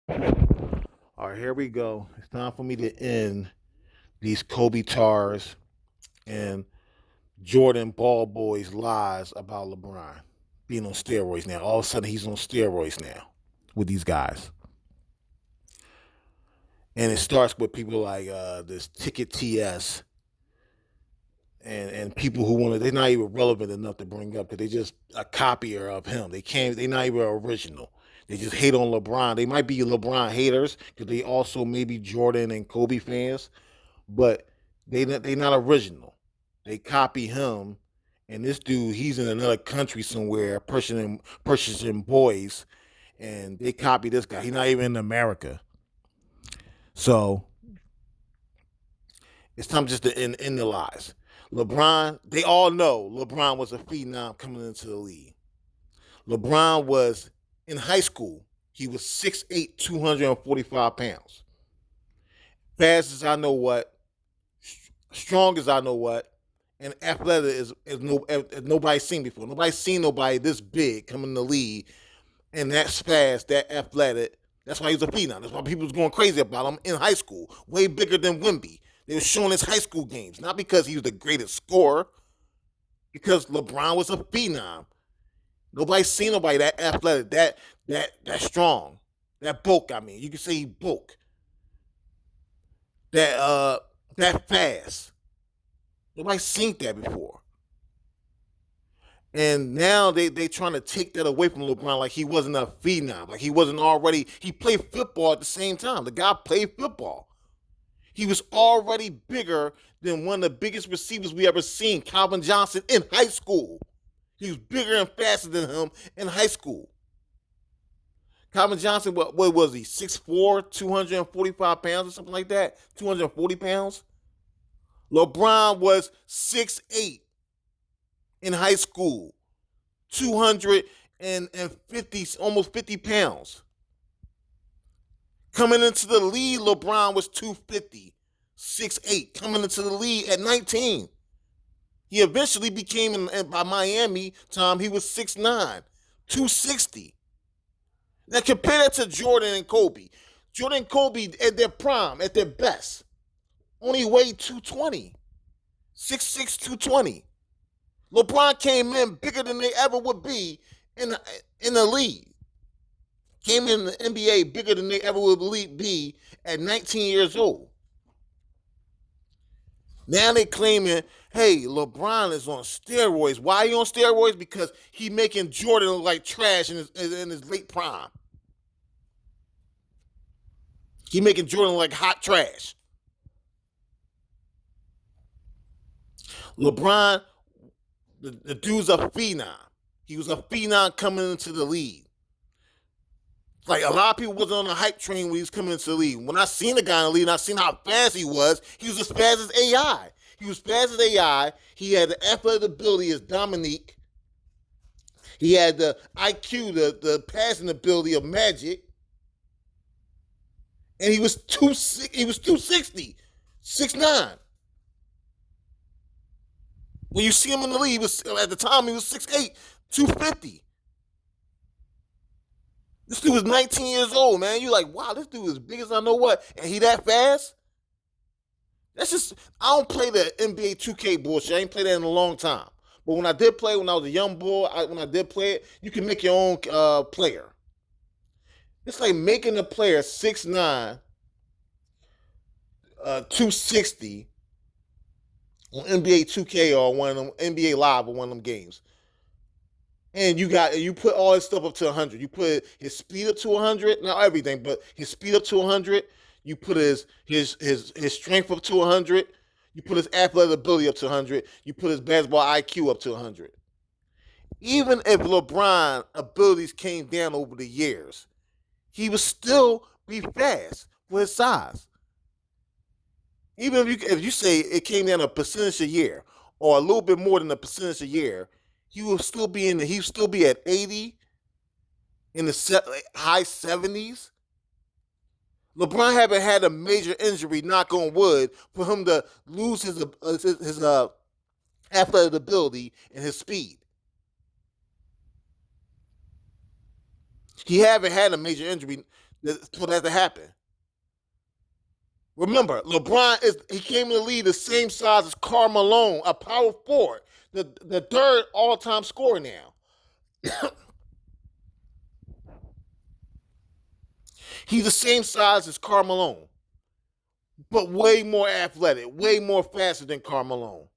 All right, here we go. It's time for me to end these Kobe Tars and Jordan Ball Boys lies about LeBron being on steroids now. All of a sudden, he's on steroids now with these guys. And it starts with people like this Ticket TS and people who want to, they're not even relevant enough to bring up because they just a copier of him. They're not even original. They just hate on LeBron. They might be LeBron haters because they also may be Jordan and Kobe fans, but they not original. They copy him, and this dude he's in another country somewhere purchasing boys, and they copy this guy. He's not even in America, so it's time just to end the lies. LeBron, they all know LeBron was a phenom coming into the league. LeBron was in high school. He was 6'8", 245 pounds. Fast as I know what, strong as I know what, and athletic as nobody's seen before. Nobody's seen nobody this big coming in the league and that fast, that athletic. That's why he was a phenom. That's why people was going crazy about him in high school. Way bigger than Wemby. They were showing his high school games, not because he was the greatest scorer, because LeBron was a phenom. Nobody's seen nobody that athletic, that strong, that bulk. I mean, you can say he bulk, that fast. Nobody's seen that before. And now they trying to take that away from LeBron like he wasn't a phenom, like he wasn't already. He played football at the same time. The guy played football. He was already bigger than one of the biggest receivers we ever seen, Calvin Johnson, in high school. He was bigger and faster than him in high school. Calvin Johnson, what was he? 6'4", 245 pounds or something like that? 240 pounds? LeBron was 6'8" in high school, 250, almost 50 pounds. Coming into the league, LeBron was 250, 6'8", coming into the league at 19. He eventually became, by Miami time, he was 6'9", 260. Now compare that to Jordan and Kobe. Jordan and Kobe at their prime, at their best, only weighed 220, 6'6", 220. LeBron came in bigger than they ever would be in the league. Came in the NBA bigger than they ever would be at 19 years old. Now they claiming, hey, LeBron is on steroids. Why are you on steroids? Because he making Jordan look like trash in his late prime. He making Jordan look like hot trash. LeBron, the dude's a phenom. He was a phenom coming into the league. Like a lot of people wasn't on the hype train when he was coming into the league. When I seen the guy in the league and I seen how fast he was as fast as AI. He was fast as AI. He had the athletic ability as Dominique. He had the IQ, the passing ability of Magic. And he was 260, 6'9". When you see him in the league, at the time he was 6'8", 250. This dude was 19 years old, man. You like, wow, this dude is big as I know what, and he that fast. That's just I don't play the NBA 2K bullshit. I ain't played that in a long time. But when I did play, when I was a young boy, when I did play it, you can make your own player. It's like making a player 6'9", 260 on NBA 2K or one of them NBA Live or one of them games. And you put all his stuff up to 100. You put his speed up to 100, not everything, but his speed up to 100. You put his strength up to 100. You put his athletic ability up to 100. You put his basketball IQ up to 100. Even if LeBron abilities came down over the years, he would still be fast for his size. Even if you say it came down a percentage a year or a little bit more than a percentage a year, he would still be at 80 in the high 70s. LeBron haven't had a major injury, knock on wood, for him to lose his athletic ability and his speed. He haven't had a major injury for that to happen. Remember, he came in the league the same size as Karl Malone, a power forward, the third all time scorer now. He's the same size as Karl Malone, but way more athletic, way more faster than Karl Malone.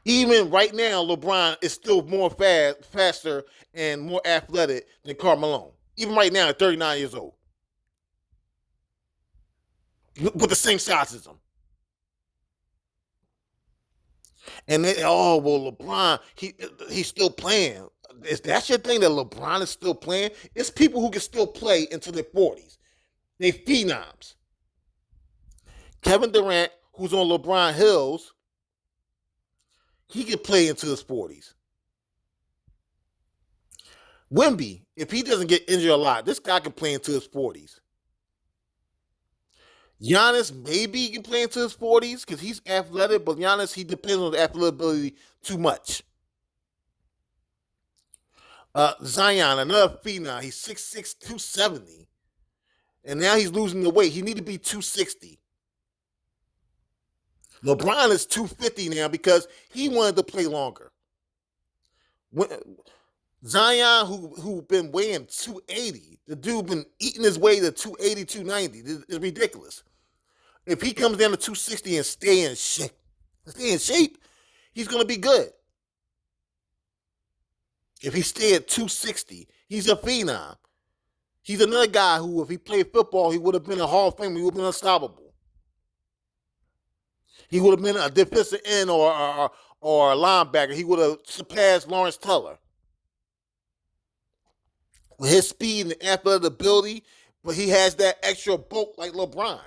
Even right now, LeBron is still more faster, and more athletic than Karl Malone. Even right now, at 39 years old, with the same size as him. And well, LeBron, he's still playing. Is that your thing that LeBron is still playing? It's people who can still play until their 40s. They phenoms. Kevin Durant, who's on LeBron Hills, he can play into his 40s. Wemby, if he doesn't get injured a lot, this guy can play into his 40s. Giannis, maybe he can play into his 40s because he's athletic, but Giannis, he depends on the athletic ability too much. Zion, another phenom, he's 6'6", 270. And now he's losing the weight. He need to be 260. LeBron is 250 now because he wanted to play longer. Zion, who been weighing 280, the dude been eating his way to 280, 290. It's ridiculous. If he comes down to 260 and stay in shape, he's going to be good. If he stay at 260, he's a phenom. He's another guy who, if he played football, he would have been a Hall of Famer. He would have been unstoppable. He would have been a defensive end or a linebacker. He would have surpassed Lawrence Taylor. With his speed and athletic ability, but he has that extra bulk like LeBron.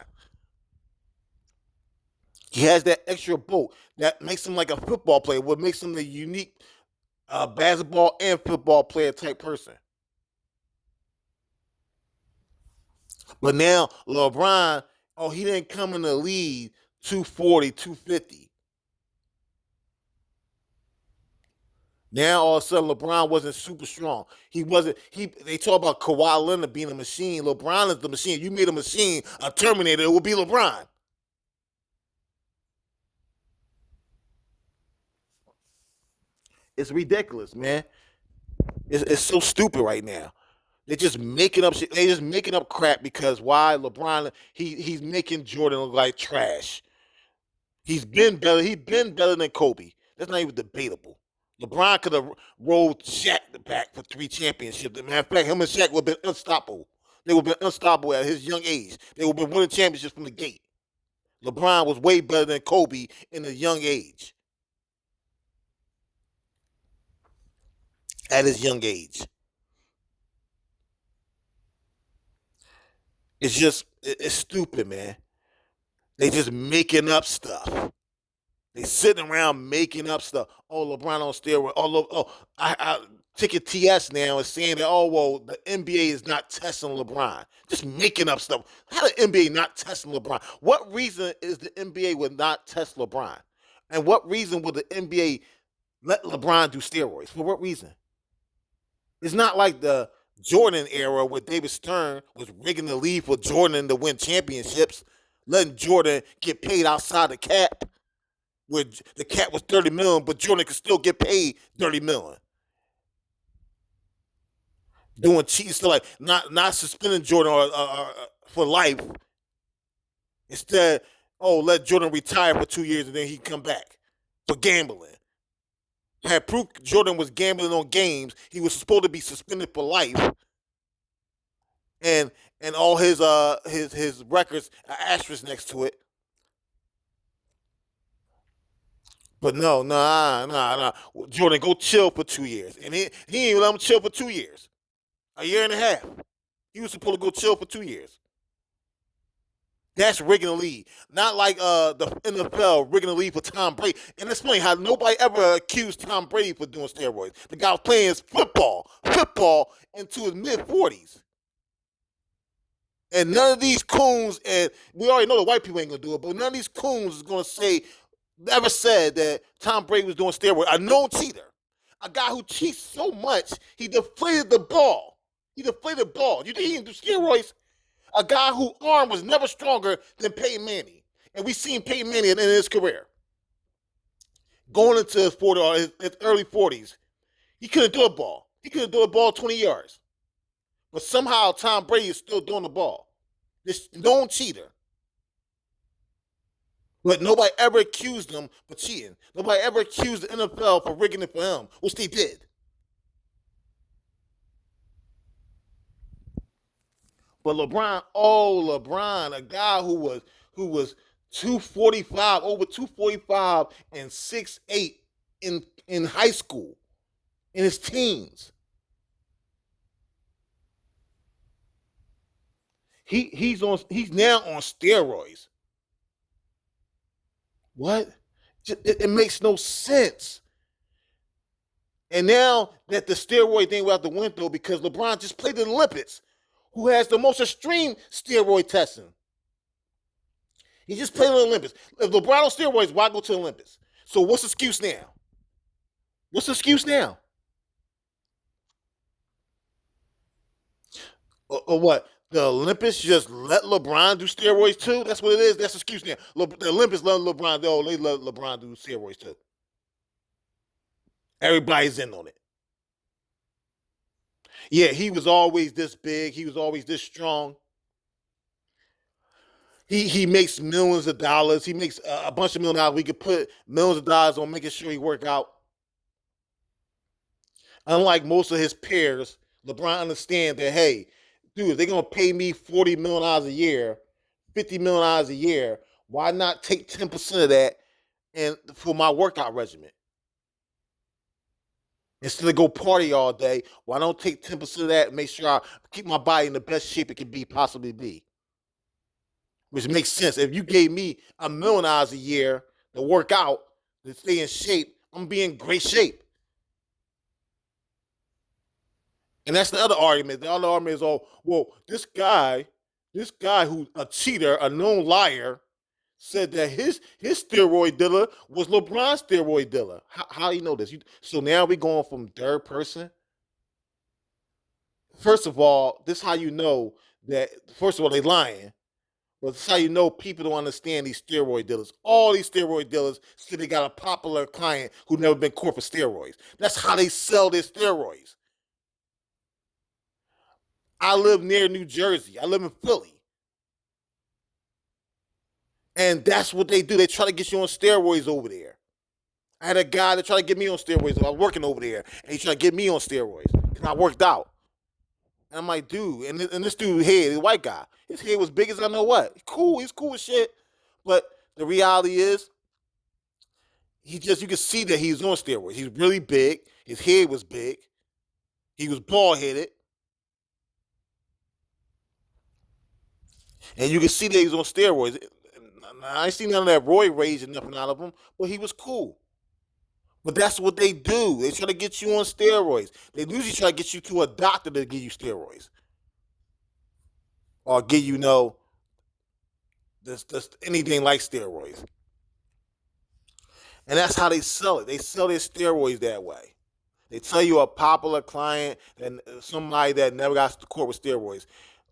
He has that extra bulk that makes him like a football player, what makes him a unique basketball and football player type person. But now LeBron, he didn't come in the league 240, 250. Now all of a sudden LeBron wasn't super strong. He wasn't. They talk about Kawhi Leonard being a machine. LeBron is the machine. You made a machine, a Terminator. It would be LeBron. It's ridiculous, man. It's so stupid right now. They're just making up shit. They're just making up crap because why? LeBron, he's making Jordan look like trash. He's been better. He's been better than Kobe. That's not even debatable. LeBron could have rolled Shaq back for 3 championships. Matter of fact, him and Shaq would have been unstoppable. They would have been unstoppable at his young age. They would have been winning championships from the gate. LeBron was way better than Kobe in a young age. At his young age. It's stupid, man. They just making up stuff. They sitting around making up stuff. Oh, LeBron on steroids. I Ticket TS now is saying that, the NBA is not testing LeBron. Just making up stuff. How the NBA not testing LeBron? What reason is the NBA would not test LeBron? And what reason would the NBA let LeBron do steroids? For what reason? It's not like the Jordan era where David Stern was rigging the league for Jordan to win championships, letting Jordan get paid outside the cap, where the cap was $30 million, but Jordan could still get paid $30 million. Doing cheating stuff like not suspending Jordan for life. Instead, let Jordan retire for 2 years and then he come back for gambling. Had proof Jordan was gambling on games, he was supposed to be suspended for life, and all his records are asterisk next to it. But no, nah. Jordan, go chill for 2 years, and he ain't even let him chill for 2 years, a year and a half. He was supposed to go chill for 2 years. That's rigging the league. Not like the NFL rigging the league for Tom Brady. And explain how nobody ever accused Tom Brady for doing steroids. The guy was playing his football into his mid-40s. And none of these coons, and we already know the white people ain't going to do it, but none of these coons is going to never said that Tom Brady was doing steroids. A known cheater. A guy who cheats so much, he deflated the ball. He deflated balls. You think he didn't do steroids? A guy whose arm was never stronger than Peyton Manning. And we seen Peyton Manning in his career. Going into his 40 or his early 40s, he couldn't do a ball. He couldn't do a ball 20 yards. But somehow Tom Brady is still doing the ball. This known cheater. But nobody ever accused him for cheating. Nobody ever accused the NFL for rigging it for him, which they did. But LeBron, a guy who was 245, over 245 and 6'8" in high school, in his teens. He's now on steroids. What? It makes no sense. And now that the steroid thing went out the window because LeBron just played in the Olympics, who has the most extreme steroid testing. He just played in the Olympics. If LeBron on steroids, why go to the Olympics? So what's the excuse now? What's the excuse now? Or what? The Olympics just let LeBron do steroids too? That's what it is. That's the excuse now. The Olympics let LeBron do. They let LeBron do steroids too. Everybody's in on it. Yeah, he was always this big. He was always this strong. He makes millions of dollars. He makes a bunch of million dollars. We could put millions of dollars on making sure he work out. Unlike most of his peers, LeBron understands that, hey, dude, if they're gonna pay me $40 million a year, $50 million a year, why not take 10% of that and for my workout regimen? Instead of go party all day, why don't take 10% of that and make sure I keep my body in the best shape it can be possibly be? Which makes sense. If you gave me $1 million a year to work out, to stay in shape, I'm gonna be in great shape. And that's the other argument. The other argument is, oh, well, this guy who's a cheater, a known liar, said that his steroid dealer was LeBron's steroid dealer. How do you know this? So now we going from third person. First of all, this is how you know that. First of all, they lying. But this is how you know people don't understand these steroid dealers. All these steroid dealers say they got a popular client who never been caught for steroids. That's how they sell their steroids. I live near New Jersey. I live in Philly. And that's what they do. They try to get you on steroids over there. I had a guy that tried to get me on steroids. I was working over there, and he tried to get me on steroids. And I worked out. And I'm like, dude, and this dude's head, the white guy, his head was big as I know what. Cool, he's cool as shit. But the reality is, you can see that he's on steroids. He's really big. His head was big. He was bald headed. And you can see that he was on steroids. I ain't seen none of that roid rage and nothing out of him, but he was cool. But that's what they do. They try to get you on steroids. They usually try to get you to a doctor to give you steroids. Or give you this anything like steroids. And that's how they sell it. They sell their steroids that way. They tell you a popular client and somebody that never got to court with steroids,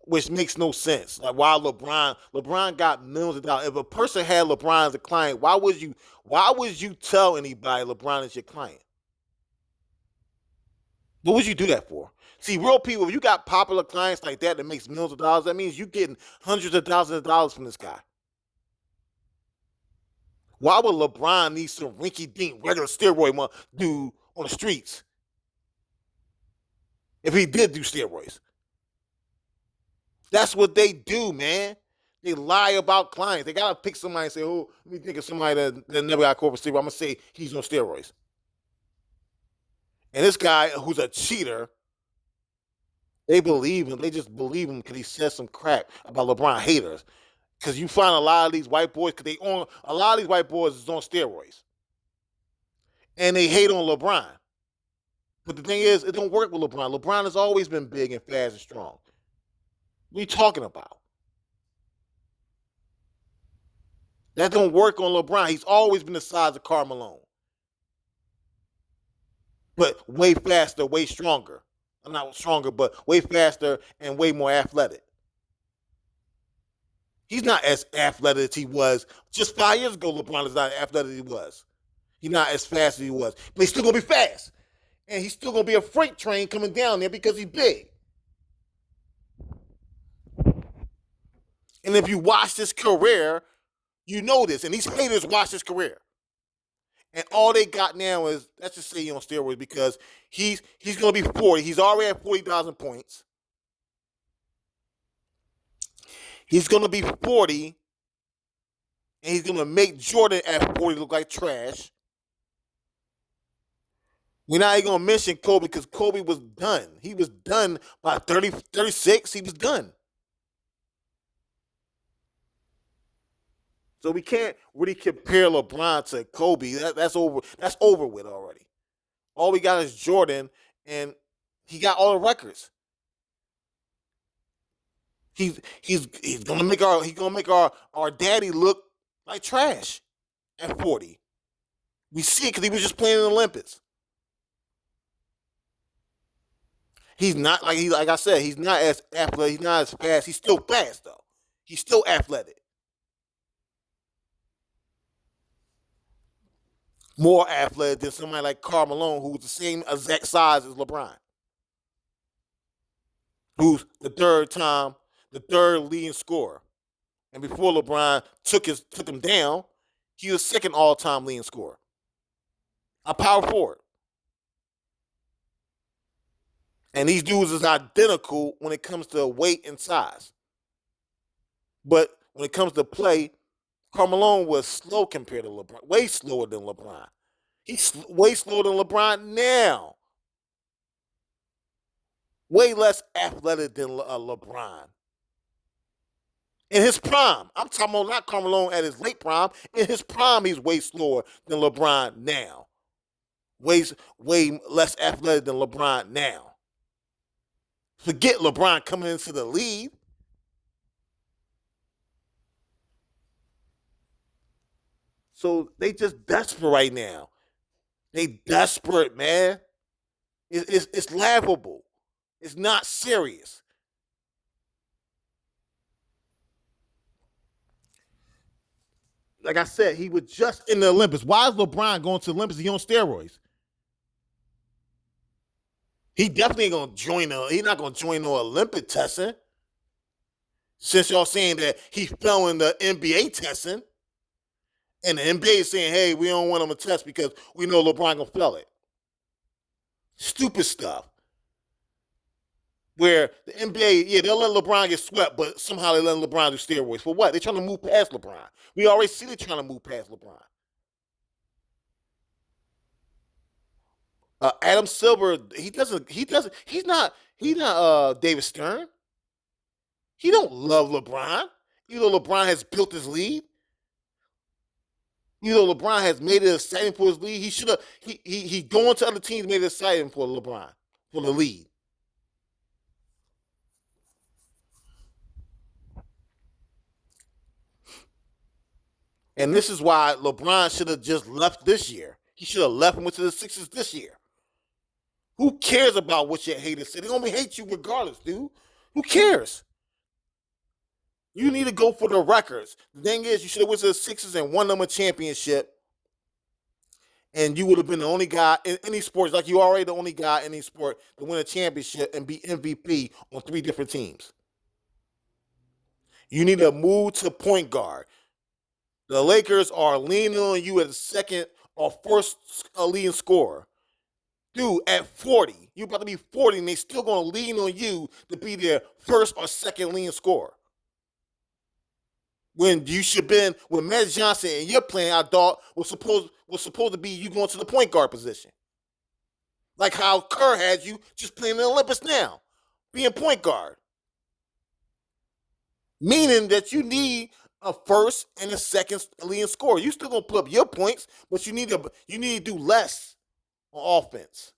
which makes no sense. Like why LeBron got millions of dollars. If a person had LeBron as a client, why would you tell anybody LeBron is your client? What would you do that for? See, real people, if you got popular clients like that makes millions of dollars, that means you're getting hundreds of thousands of dollars from this guy. Why would LeBron need some rinky dink regular steroid dude on the streets if he did do steroids? That's what they do, man. They lie about clients. They gotta pick somebody and say, "Oh, let me think of somebody that never got caught for steroids. I'm gonna say he's on steroids." And this guy who's a cheater, they believe him. They just believe him because he said some crap about LeBron haters. Because you find a lot of these white boys, because a lot of these white boys is on steroids, and they hate on LeBron. But the thing is, it don't work with LeBron. LeBron has always been big and fast and strong. What are you talking about? That don't work on LeBron. He's always been the size of Karl Malone, but way faster, way stronger. I'm not stronger, but way faster and way more athletic. He's not as athletic as he was just 5 years ago. LeBron is not as athletic as he was. He's not as fast as he was, but he's still gonna be fast, and he's still gonna be a freight train coming down there because he's big. And if you watch his career, you know this, and these haters watch his career. And all they got now is, let's just say he's on steroids because he's gonna be 40. He's already at 40,000 points. He's gonna be 40, and he's gonna make Jordan at 40 look like trash. We're not even gonna mention Kobe because Kobe was done. He was done by 30, 36. He was done. So we can't really compare LeBron to Kobe. That's over. That's over with already. All we got is Jordan, and he got all the records. He's gonna make our daddy look like trash at 40. We see it because he was just playing in the Olympics. He's not like I said. He's not as athletic. He's not as fast. He's still fast though. He's still athletic. More athletic than somebody like Karl Malone, who's the same exact size as LeBron, who's the third leading scorer. And before LeBron took him down, he was second all time leading scorer. A power forward. And these dudes is identical when it comes to weight and size. But when it comes to play, Karl Malone was slow compared to LeBron, way slower than LeBron. He's way slower than LeBron now. Way less athletic than LeBron. In his prime, I'm talking about not Karl Malone at his late prime. In his prime, he's way slower than LeBron now. Way less athletic than LeBron now. Forget LeBron coming into the league. So they just desperate right now. They desperate, man. It's laughable. It's not serious. Like I said, he was just in the Olympics. Why is LeBron going to the Olympics? He on steroids. He definitely ain't gonna join. He's not gonna join no Olympic testing. Since y'all saying that he fell in the NBA testing, and the NBA is saying, "Hey, we don't want him to test because we know LeBron gonna fail it." Stupid stuff. Where the NBA, yeah, they'll let LeBron get swept, but somehow they let LeBron do steroids. For what? They're trying to move past LeBron. We already see they're trying to move past LeBron. Adam Silver, he's not David Stern. He don't love LeBron. Even though LeBron has built his lead, even though LeBron has made it exciting for his lead, he should have he going to other teams made it exciting for LeBron for the lead. And this is why LeBron should have just left this year. He should have left and went to the Sixers this year. Who cares about what your haters say? They're gonna hate you regardless, dude. Who cares? You need to go for the records. The thing is, you should have went to the Sixers and won them a championship, and you would have been the only guy in any sports, like you already the only guy in any sport to win a championship and be MVP on three different teams. You need to move to point guard. The Lakers are leaning on you as second or first leading scorer. Dude, at 40, you about to be 40, and they still gonna lean on you to be their first or second leading scorer. When you should been with Matt Johnson and you're playing, I thought was supposed to be you going to the point guard position. Like how Kerr had you just playing in the Olympics now, being point guard. Meaning that you need a first and a second leading scorer. You still gonna put up your points, but you need to do less on offense.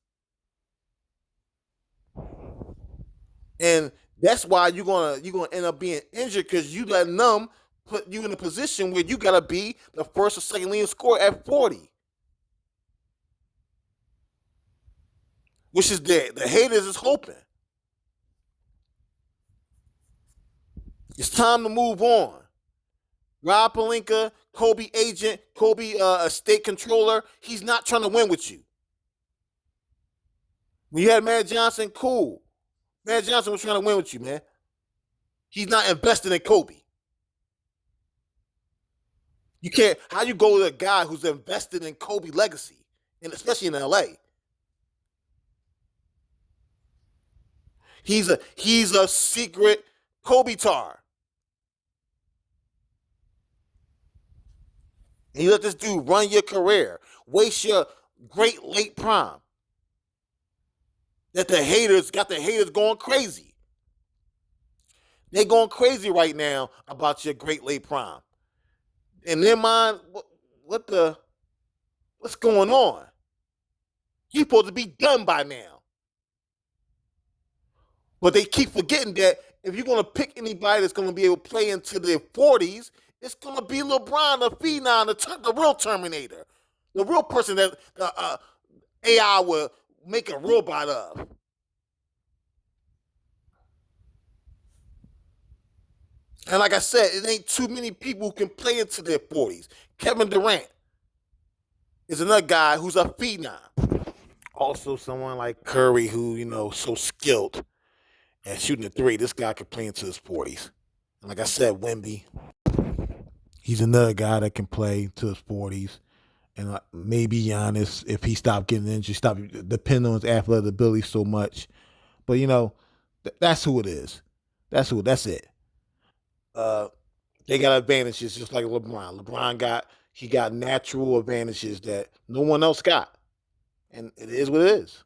And that's why you're gonna end up being injured because you letting them put you in a position where you gotta be the first or second leading scorer at 40. which is the haters is hoping. It's time to move on. Rob Pelinka, Kobe agent, Kobe a state controller. He's not trying to win with you. When you had Matt Johnson, cool. Matt Johnson was trying to win with you, man. He's not invested in Kobe. You can't. How you go to a guy who's invested in Kobe legacy, and especially in LA? He's a secret Kobe tar. And you let this dude run your career, waste your great late prime. That the haters got the haters going crazy. They going crazy right now about your great late prime. In their mind, what the what's going on? He's supposed to be done by now. But they keep forgetting that if you're going to pick anybody that's going to be able to play into their 40s, it's going to be LeBron, the phenom, the real Terminator, the real person that AI will make a robot of. And like I said, it ain't too many people who can play into their 40s. Kevin Durant is another guy who's a phenom. Also, someone like Curry, who so skilled at shooting the three. This guy could play into his 40s. And like I said, Wemby, he's another guy that can play to his 40s. And maybe Giannis, if he stopped getting injured, stop depending on his athletic ability so much. But that's who it is. That's it. They got advantages just like LeBron. LeBron got natural advantages that no one else got, and it is what it is.